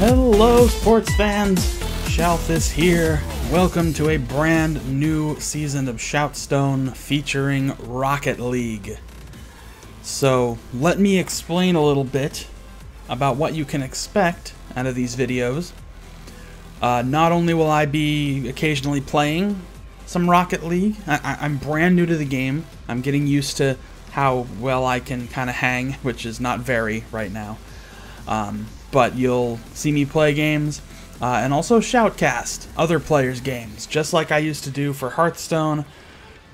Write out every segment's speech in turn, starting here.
Hello sports fans, Shout this here. Welcome to a brand new season of ShoutStone featuring Rocket League. So let me explain a little bit about what you can expect out of these videos. Not only will I be occasionally playing some Rocket League, I'm brand new to the game. I'm getting used to how well I can kind of hang, which is not very right now. But you'll see me play games, and also shoutcast other players' games, just like I used to do for Hearthstone,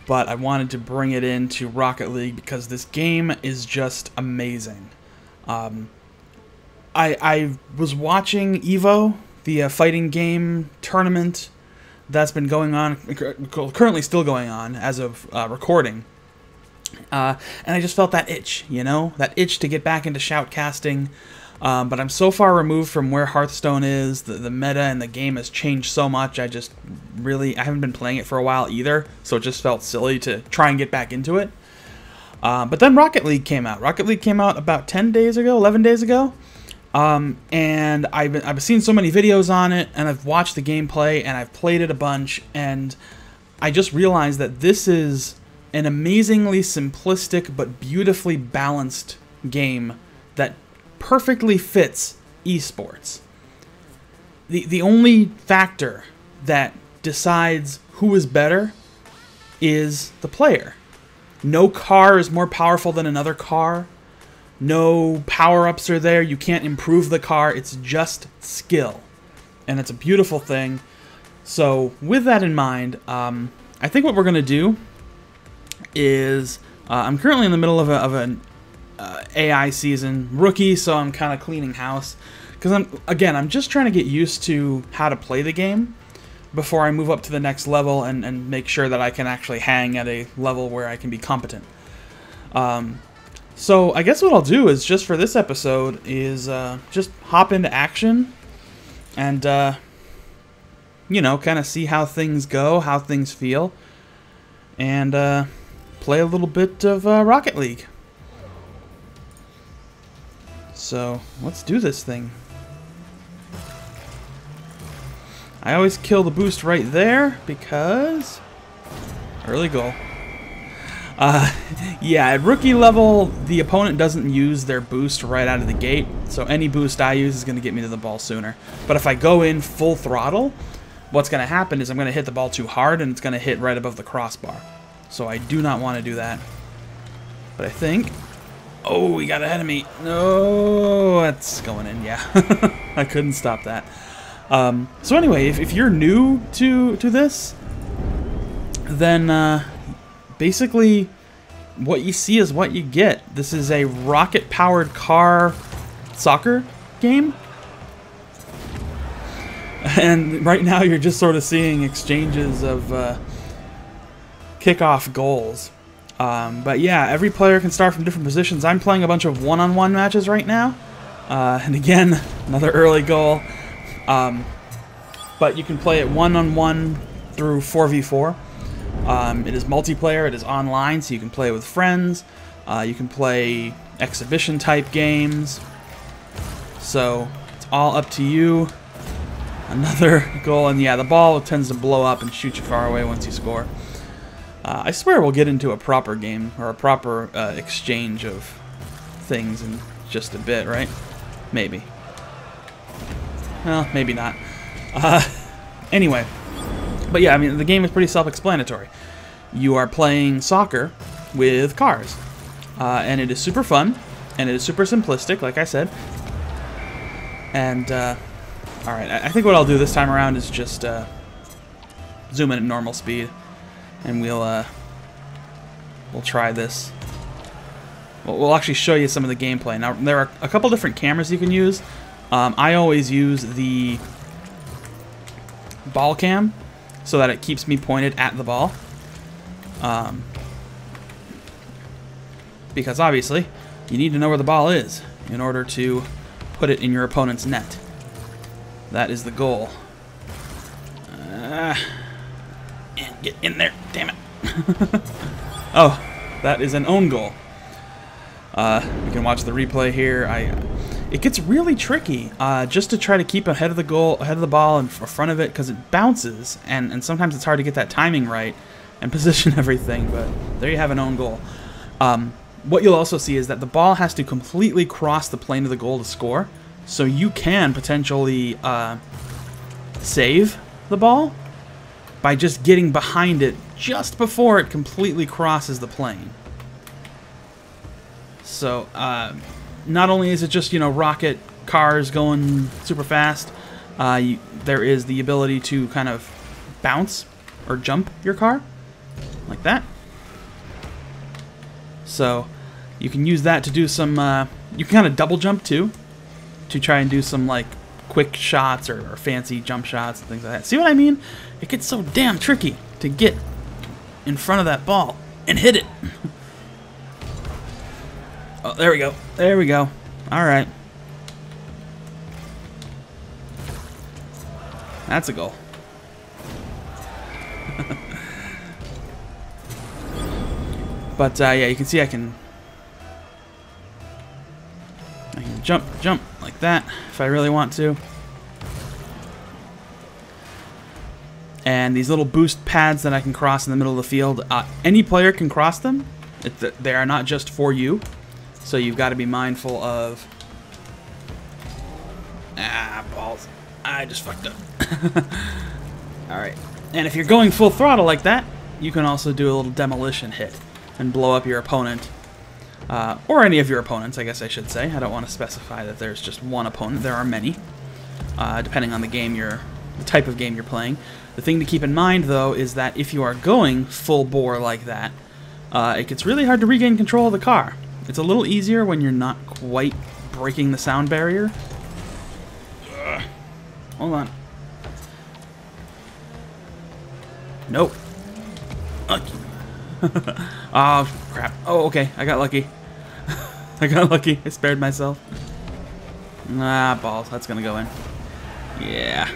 but I wanted to bring it into Rocket League because this game is just amazing. I was watching EVO, the fighting game tournament that's been going on, currently still going on as of recording, and I just felt that itch, that itch to get back into shoutcasting. But I'm so far removed from where Hearthstone is. The meta and the game has changed so much. I haven't been playing it for a while either, so it just felt silly to try and get back into it. But then Rocket League came out. Rocket League came out about 10 days ago, 11 days ago. And I've seen so many videos on it, and I've watched the gameplay, and I've played it a bunch, and I just realized that this is an amazingly simplistic but beautifully balanced game that perfectly fits esports. The only factor that decides who is better is the player. No car is more powerful than another car. No power-ups are there. You can't improve the car. It's just skill. And it's a beautiful thing. So with that in mind, I think what we're going to do is I'm currently in the middle of an AI season, rookie, so I'm kind of cleaning house because I'm just trying to get used to how to play the game before I move up to the next level and make sure that I can actually hang at a level where I can be competent. So I guess what I'll do is just for this episode is just hop into action and kind of see how things go, how things feel, and play a little bit of Rocket League. So, let's do this thing. I always kill the boost right there because early goal. Yeah, at rookie level, the opponent doesn't use their boost right out of the gate, so any boost I use is going to get me to the ball sooner. But if I go in full throttle, what's going to happen is I'm going to hit the ball too hard and it's going to hit right above the crossbar. So I do not want to do that. But I think... Oh, he got ahead of me. No, that's going in, yeah. I couldn't stop that. So anyway, if you're new to this, then basically what you see is what you get. This is a rocket-powered car soccer game. And right now you're just sort of seeing exchanges of kickoff goals. But yeah, every player can start from different positions. I'm playing a bunch of one-on-one matches right now. And again, another early goal. But you can play it one-on-one through 4v4. It is multiplayer, it is online, so you can play with friends. You can play exhibition-type games. So, it's all up to you. Another goal, and yeah, the ball tends to blow up and shoot you far away once you score. I swear we'll get into a proper game, or a proper exchange of things in just a bit, right? Maybe. Well, maybe not. Anyway. But yeah, I mean, the game is pretty self-explanatory. You are playing soccer with cars. And it is super fun, and it is super simplistic, like I said. And, alright, I think what I'll do this time around is just zoom in at normal speed. And we'll try this. We'll actually show you some of the gameplay. Now, there are a couple different cameras you can use. I always use the ball cam so that it keeps me pointed at the ball. Because obviously, you need to know where the ball is in order to put it in your opponent's net. That is the goal. Get in there, damn it. Oh, that is an own goal. You can watch the replay here. it gets really tricky just to try to keep ahead of the goal, ahead of the ball, in front of it, because it bounces, and sometimes it's hard to get that timing right and position everything. But there you have an own goal. What you'll also see is that the ball has to completely cross the plane of the goal to score, so you can potentially save the ball by just getting behind it just before it completely crosses the plane. So not only is it just, you know, rocket cars going super fast, there is the ability to kind of bounce or jump your car like that. So you can use that to do some, you can kind of double jump too, to try and do some like quick shots or fancy jump shots and things like that. See what I mean? It gets so damn tricky to get in front of that ball and hit it. Oh, there we go. There we go. All right. That's a goal. But yeah, you can see I can jump like that if I really want to. And these little boost pads that I can cross in the middle of the field, any player can cross them. They are not just for you, so you've got to be mindful of... balls. I just fucked up. Alright. And if you're going full throttle like that, you can also do a little demolition hit and blow up your opponent. Or any of your opponents, I guess I should say. I don't want to specify that there's just one opponent. There are many, depending on the game the type of game you're playing. The thing to keep in mind, though, is that if you are going full bore like that, it gets really hard to regain control of the car. It's a little easier when you're not quite breaking the sound barrier. Ugh. Hold on. Nope. Oh, crap. Oh, okay. I got lucky. I got lucky. I spared myself. Ah, balls. That's going to go in. Yeah.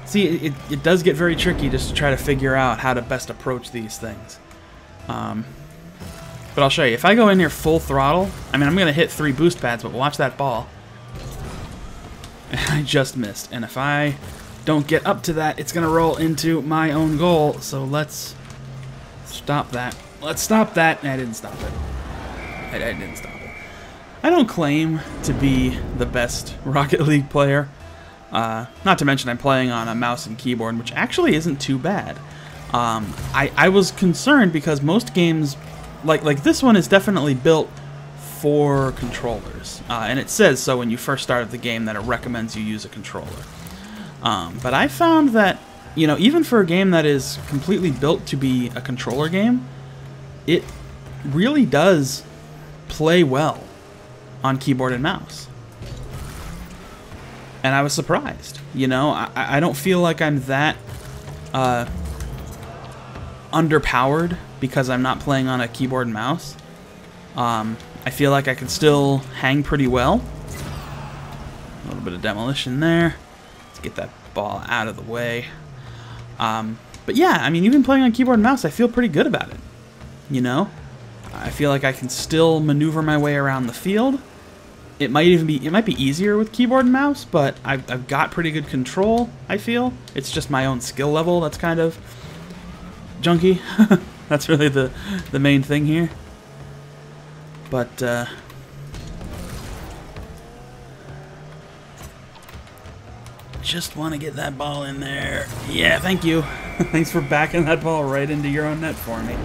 See, it does get very tricky just to try to figure out how to best approach these things. But I'll show you. If I go in here full throttle, I mean, I'm going to hit 3 boost pads, but watch that ball. I just missed. And if I don't get up to that, it's going to roll into my own goal. So let's stop that. Let's stop that. I didn't stop it. I didn't stop it. I don't claim to be the best Rocket League player. Not to mention I'm playing on a mouse and keyboard, which actually isn't too bad. I was concerned because most games, like this one, is definitely built for controllers. And it says so when you first start the game that it recommends you use a controller. But I found that, you know, even for a game that is completely built to be a controller game, it really does play well on keyboard and mouse. And I was surprised. You know, I don't feel like I'm that underpowered because I'm not playing on a keyboard and mouse. I feel like I can still hang pretty well. A little bit of demolition there. Let's get that ball out of the way. But yeah, I mean, even playing on keyboard and mouse, I feel pretty good about it. You know? I feel like I can still maneuver my way around the field. It might be easier with keyboard and mouse, but I've got pretty good control, I feel. It's just my own skill level that's kind of junky. That's really the main thing here. But just want to get that ball in there. Yeah, thank you. Thanks for backing that ball right into your own net for me.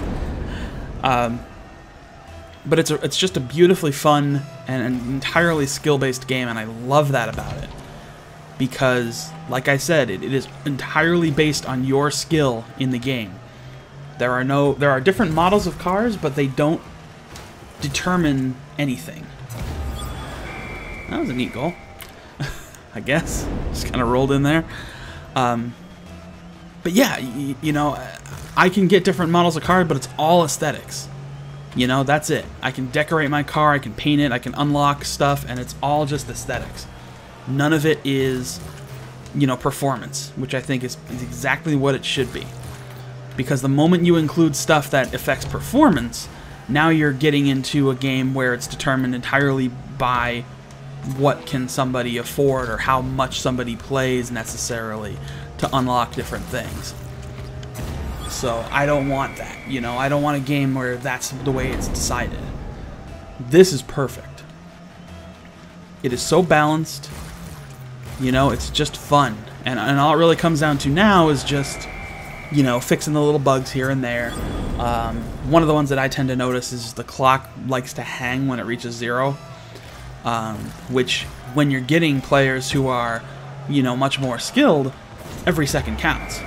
But it's just a beautifully fun and an entirely skill-based game, and I love that about it. Because, like I said, it is entirely based on your skill in the game. There are different models of cars, but they don't determine anything. That was a neat goal. I guess. Just kind of rolled in there. But yeah, you know, I can get different models of cars, but it's all aesthetics. You know, that's it. I can decorate my car, I can paint it, I can unlock stuff, and it's all just aesthetics. None of it is, you know, performance, which I think is exactly what it should be. Because the moment you include stuff that affects performance, now you're getting into a game where it's determined entirely by what can somebody afford or how much somebody plays necessarily to unlock different things. So I don't want that, you know. I don't want a game where that's the way it's decided. This is perfect. It is so balanced. You know, it's just fun. And all it really comes down to now is just, you know, fixing the little bugs here and there. One of the ones that I tend to notice is the clock likes to hang when it reaches 0. Which, when you're getting players who are, you know, much more skilled, every second counts.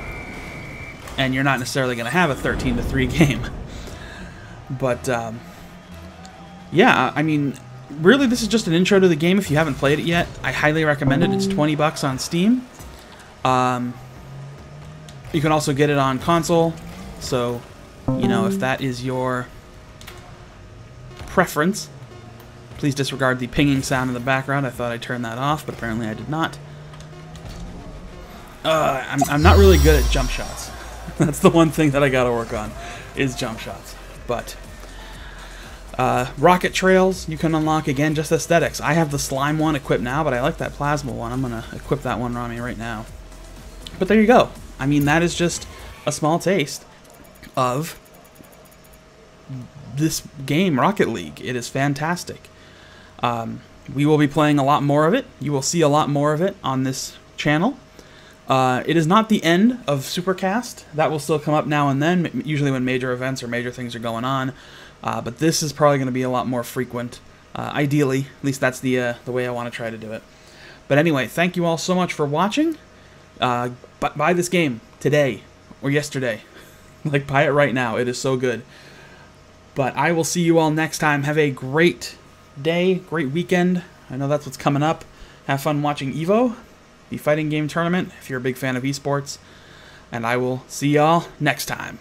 And you're not necessarily going to have a 13-3 game. But, yeah, I mean, really this is just an intro to the game. If you haven't played it yet, I highly recommend it. It's $20 on Steam. You can also get it on console, so, you know, if that is your preference. Please disregard the pinging sound in the background. I thought I turned that off, but apparently I did not. I'm not really good at jump shots. That's the one thing that I gotta work on, is jump shots. But rocket trails you can unlock, again, just aesthetics. I have the slime one equipped now, but I like that plasma one. I'm gonna equip that one on me right now. But there you go. I mean, that is just a small taste of this game, Rocket League. It is fantastic. We will be playing a lot more of it. You will see a lot more of it on this channel. It is not the end of Supercast. That will still come up now and then, usually when major events or major things are going on. But this is probably going to be a lot more frequent, ideally. At least that's the way I want to try to do it. But anyway, thank you all so much for watching. Buy this game today or yesterday. Like, buy it right now. It is so good. But I will see you all next time. Have a great day, great weekend. I know that's what's coming up. Have fun watching EVO, the fighting game tournament, if you're a big fan of esports. And I will see y'all next time.